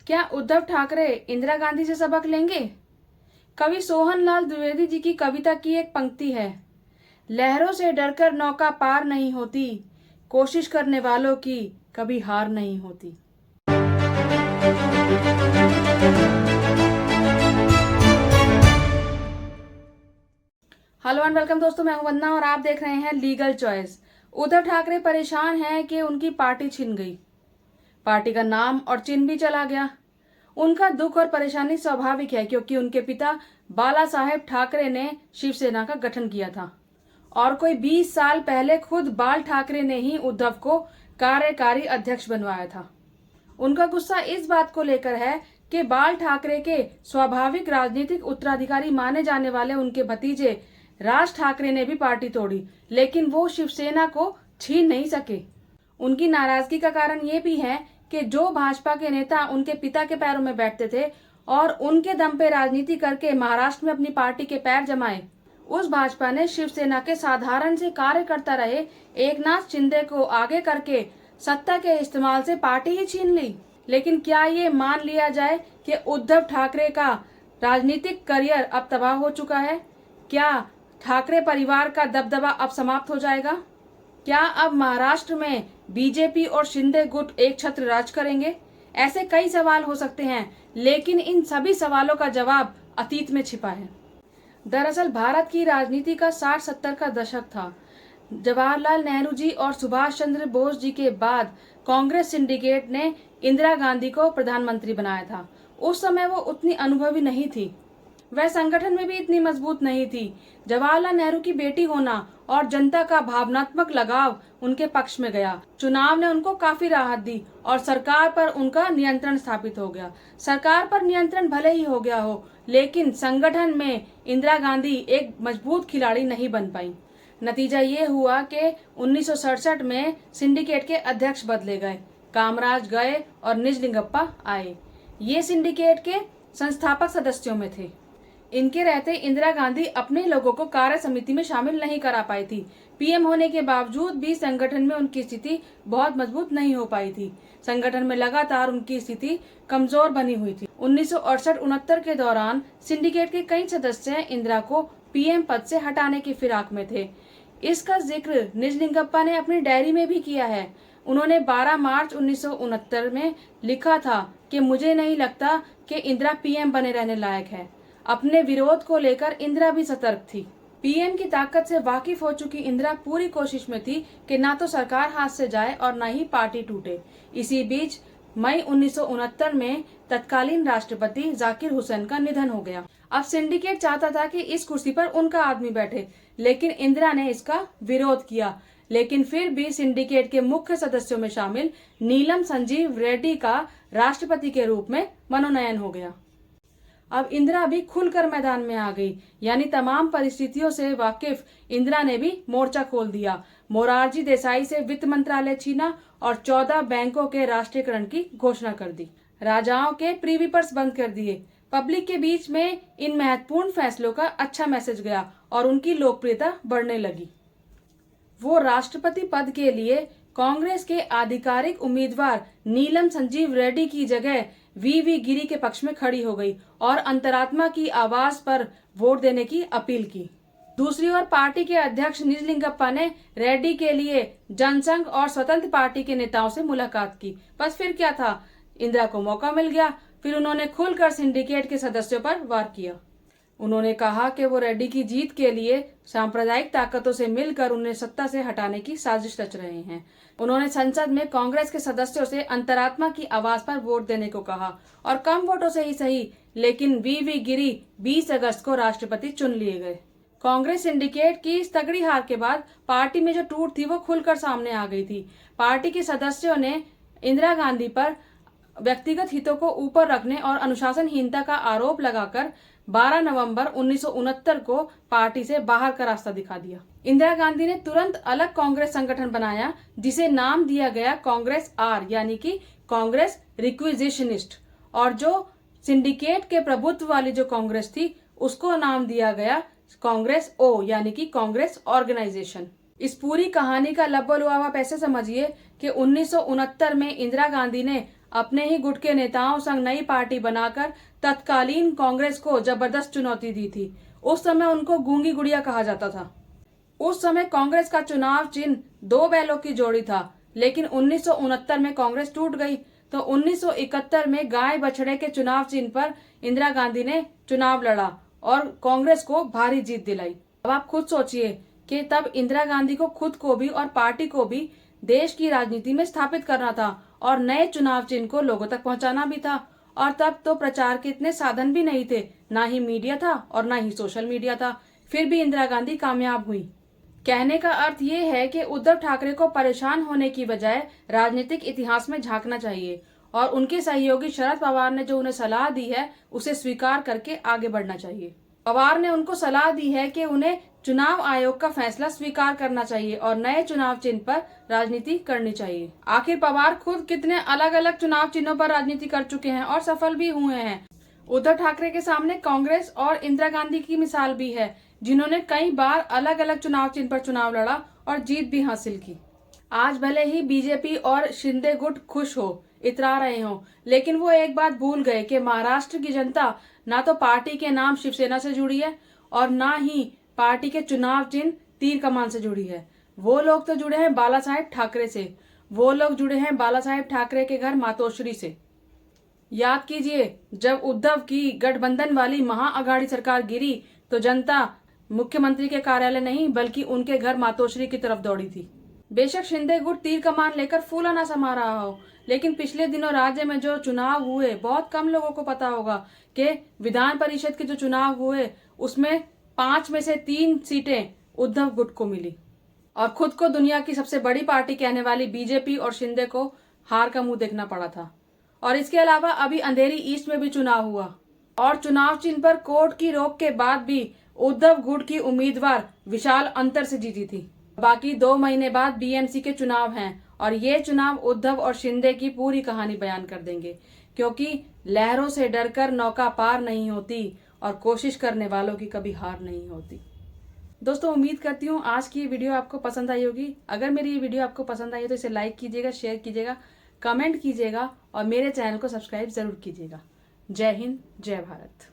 क्या उद्धव ठाकरे इंदिरा गांधी से सबक लेंगे? कवि सोहनलाल द्विवेदी जी की कविता की एक पंक्ति है, लहरों से डरकर नौका पार नहीं होती, कोशिश करने वालों की कभी हार नहीं होती। हेलो एंड वेलकम दोस्तों, मैं हूं वंदना और आप देख रहे हैं लीगल चॉइस। उद्धव ठाकरे परेशान हैं कि उनकी पार्टी छिन गई। पार्टी का नाम और चिन्ह भी चला गया। उनका दुख और परेशानी स्वाभाविक है क्योंकि उनके पिता बाला साहेब ठाकरे ने शिवसेना का गठन किया था और कोई 20 साल पहले खुद बाल ठाकरे ने ही उद्धव को कार्यकारी अध्यक्ष बनवाया था। उनका गुस्सा इस बात को लेकर है कि बाल ठाकरे के स्वाभाविक राजनीतिक उत्तराधिकारी माने जाने वाले उनके भतीजे राज ठाकरे ने भी पार्टी तोड़ी, लेकिन वो शिवसेना को छीन नहीं सके। उनकी नाराजगी का कारण ये भी है कि जो भाजपा के नेता उनके पिता के पैरों में बैठते थे और उनके दम पे राजनीति करके महाराष्ट्र में अपनी पार्टी के पैर जमाए, उस भाजपा ने शिवसेना के साधारण से कार्यकर्ता रहे एकनाथ शिंदे को आगे करके सत्ता के इस्तेमाल से पार्टी ही छीन ली। लेकिन क्या ये मान लिया जाए कि उद्धव ठाकरे का राजनीतिक करियर अब तबाह हो चुका है? क्या ठाकरे परिवार का दबदबा अब समाप्त हो जाएगा? क्या अब महाराष्ट्र में बीजेपी और शिंदे गुट एक छत्र राज करेंगे? ऐसे कई सवाल हो सकते हैं, लेकिन इन सभी सवालों का जवाब अतीत में छिपा है। दरअसल भारत की राजनीति का 60-70 का दशक था। जवाहरलाल नेहरू जी और सुभाष चंद्र बोस जी के बाद कांग्रेस सिंडिकेट ने इंदिरा गांधी को प्रधानमंत्री बनाया था। उस समय वो उतनी अनुभवी नहीं थी, वह संगठन में भी इतनी मजबूत नहीं थी। जवाहरलाल नेहरू की बेटी होना और जनता का भावनात्मक लगाव उनके पक्ष में गया। चुनाव ने उनको काफी राहत दी और सरकार पर उनका नियंत्रण स्थापित हो गया। सरकार पर नियंत्रण भले ही हो गया हो, लेकिन संगठन में इंदिरा गांधी एक मजबूत खिलाड़ी नहीं बन पाई। नतीजा ये हुआ कि 1967 में सिंडिकेट के अध्यक्ष बदले गए, कामराज गए और निजलिंगप्पा आए। ये सिंडिकेट के संस्थापक सदस्यों में थे। इनके रहते इंदिरा गांधी अपने लोगों को कार्य समिति में शामिल नहीं करा पाई थी। पीएम होने के बावजूद भी संगठन में उनकी स्थिति बहुत मजबूत नहीं हो पाई थी। संगठन में लगातार उनकी स्थिति कमजोर बनी हुई थी। 1968-69 के दौरान सिंडिकेट के कई सदस्य इंदिरा को पीएम पद से हटाने की फिराक में थे। इसका जिक्र निजलिंगप्पा ने अपनी डायरी में भी किया है। उन्होंने 12 मार्च 1969 में लिखा था कि मुझे नहीं लगता कि इंदिरा पीएम बने रहने लायक है। अपने विरोध को लेकर इंदिरा भी सतर्क थी। पीएम की ताकत से वाकिफ हो चुकी इंदिरा पूरी कोशिश में थी कि ना तो सरकार हाथ से जाए और न ही पार्टी टूटे। इसी बीच मई 1969 में तत्कालीन राष्ट्रपति जाकिर हुसैन का निधन हो गया। अब सिंडिकेट चाहता था कि इस कुर्सी पर उनका आदमी बैठे, लेकिन इंदिरा ने इसका विरोध किया। लेकिन फिर भी सिंडिकेट के मुख्य सदस्यों में शामिल नीलम संजीव रेड्डी का राष्ट्रपति के रूप में मनोनयन हो गया। अब इंदिरा भी खुलकर मैदान में आ गई, यानी तमाम परिस्थितियों से वाकिफ इंदिरा ने भी मोर्चा खोल दिया। मोरारजी देसाई से वित्त मंत्रालय छीना और 14 बैंकों के राष्ट्रीयकरण की घोषणा कर दी। राजाओं के प्रीवी पर्स बंद कर दिए। पब्लिक के बीच में इन महत्वपूर्ण फैसलों का अच्छा मैसेज गया और उनकी लोकप्रियता बढ़ने लगी। वो राष्ट्रपति पद के लिए कांग्रेस के आधिकारिक उम्मीदवार नीलम संजीव रेड्डी की जगह वी गिरी के पक्ष में खड़ी हो गई और अंतरात्मा की आवाज पर वोट देने की अपील की। दूसरी ओर पार्टी के अध्यक्ष निजलिंगप्पा ने रेड्डी के लिए जनसंघ और स्वतंत्र पार्टी के नेताओं से मुलाकात की। बस फिर क्या था, इंदिरा को मौका मिल गया। फिर उन्होंने खुलकर सिंडिकेट के सदस्यों पर वार किया। उन्होंने कहा कि वो रेड्डी की जीत के लिए सांप्रदायिक ताकतों से मिलकर उन्हें सत्ता से हटाने की साजिश रच रहे हैं। उन्होंने संसद में कांग्रेस के सदस्यों से अंतरात्मा की आवाज पर वोट देने को कहा और कम वोटों से ही सही, लेकिन वी गिरी 20 अगस्त को राष्ट्रपति चुन लिए गए। कांग्रेस सिंडिकेट की इस तगड़ी हार के बाद पार्टी में जो टूट थी वो खुलकर सामने आ गई थी। पार्टी के सदस्यों ने इंदिरा गांधी पर व्यक्तिगत हितों को ऊपर रखने और अनुशासनहीनता का आरोप लगाकर 12 नवंबर 1969 को पार्टी से बाहर का रास्ता दिखा दिया। इंदिरा गांधी ने तुरंत अलग कांग्रेस संगठन बनाया, जिसे नाम दिया गया कांग्रेस आर, यानी कि कांग्रेस रिक्विजिशनिस्ट, और जो सिंडिकेट के प्रभुत्व वाली जो कांग्रेस थी उसको नाम दिया गया कांग्रेस ओ, यानी कि कांग्रेस ऑर्गेनाइजेशन। इस पूरी कहानी का लब्बो लुआब आप ऐसे समझिए कि 1969 में इंदिरा गांधी ने अपने ही गुट के नेताओं संग नई पार्टी बनाकर तत्कालीन कांग्रेस को जबरदस्त चुनौती दी थी। उस समय उनको गूंगी गुड़िया कहा जाता था। उस समय कांग्रेस का चुनाव चिन्ह 2 बैलों की जोड़ी था, लेकिन 1969 में कांग्रेस टूट गई तो 1971 में गाय बछड़े के चुनाव चिन्ह पर इंदिरा गांधी ने चुनाव लड़ा और कांग्रेस को भारी जीत दिलाई। अब आप खुद सोचिए कि तब इंदिरा गांधी को खुद को भी और पार्टी को भी देश की राजनीति में स्थापित करना था और नए चुनाव चिन्ह को लोगों तक पहुंचाना भी था। और तब तो प्रचार के इतने साधन भी नहीं थे, ना ही मीडिया था और ना ही सोशल मीडिया था। फिर भी इंदिरा गांधी कामयाब हुई। कहने का अर्थ ये है कि उद्धव ठाकरे को परेशान होने की बजाय राजनीतिक इतिहास में झांकना चाहिए और उनके सहयोगी शरद पवार ने जो उन्हें सलाह दी है उसे स्वीकार करके आगे बढ़ना चाहिए। पवार ने उनको सलाह दी है कि उन्हें चुनाव आयोग का फैसला स्वीकार करना चाहिए और नए चुनाव चिन्ह पर राजनीति करनी चाहिए। आखिर पवार खुद कितने अलग अलग चुनाव चिन्हों पर राजनीति कर चुके हैं और सफल भी हुए हैं। उद्धव ठाकरे के सामने कांग्रेस और इंदिरा गांधी की मिसाल भी है, जिन्होंने कई बार अलग अलग चुनाव चिन्ह पर चुनाव लड़ा और जीत भी हासिल की। आज भले ही बीजेपी और शिंदे गुट खुश हो, इतरा रहे हो, लेकिन वो एक बात भूल गए कि महाराष्ट्र की जनता ना तो पार्टी के नाम शिवसेना से जुड़ी है और ना ही पार्टी के चुनाव चिन्ह तीर कमान से जुड़ी है। वो लोग तो जुड़े हैं बाला साहेब ठाकरे से, वो लोग जुड़े हैं बाला साहेब ठाकरे के घर मातोश्री से। याद कीजिए, जब उद्धव की गठबंधन वाली महाअघाड़ी सरकार गिरी तो जनता मुख्यमंत्री के कार्यालय नहीं बल्कि उनके घर मातोश्री की तरफ दौड़ी थी। बेशक शिंदे गुट तीर कमान लेकर फूला ना समा रहा हो, लेकिन पिछले दिनों राज्य में जो चुनाव हुए बहुत कम लोगों को पता होगा कि विधान परिषद के जो चुनाव हुए उसमें 5 में से 3 सीटें उद्धव गुट को मिली और खुद को दुनिया की सबसे बड़ी पार्टी कहने वाली बीजेपी और शिंदे को हार का मुंह देखना पड़ा था। और इसके अलावा अभी अंधेरी ईस्ट में भी चुनाव हुआ और चुनाव चिन्ह पर कोर्ट की रोक के बाद भी उद्धव गुट की उम्मीदवार विशाल अंतर से जीती थी। बाकी 2 महीने बाद बीएमसी के चुनाव हैं और ये चुनाव उद्धव और शिंदे की पूरी कहानी बयान कर देंगे, क्योंकि लहरों से डरकर नौका पार नहीं होती और कोशिश करने वालों की कभी हार नहीं होती। दोस्तों, उम्मीद करती हूँ आज की ये वीडियो आपको पसंद आई होगी। अगर मेरी ये वीडियो आपको पसंद आई है तो इसे लाइक कीजिएगा, शेयर कीजिएगा, कमेंट कीजिएगा और मेरे चैनल को सब्सक्राइब जरूर कीजिएगा। जय हिंद, जय भारत।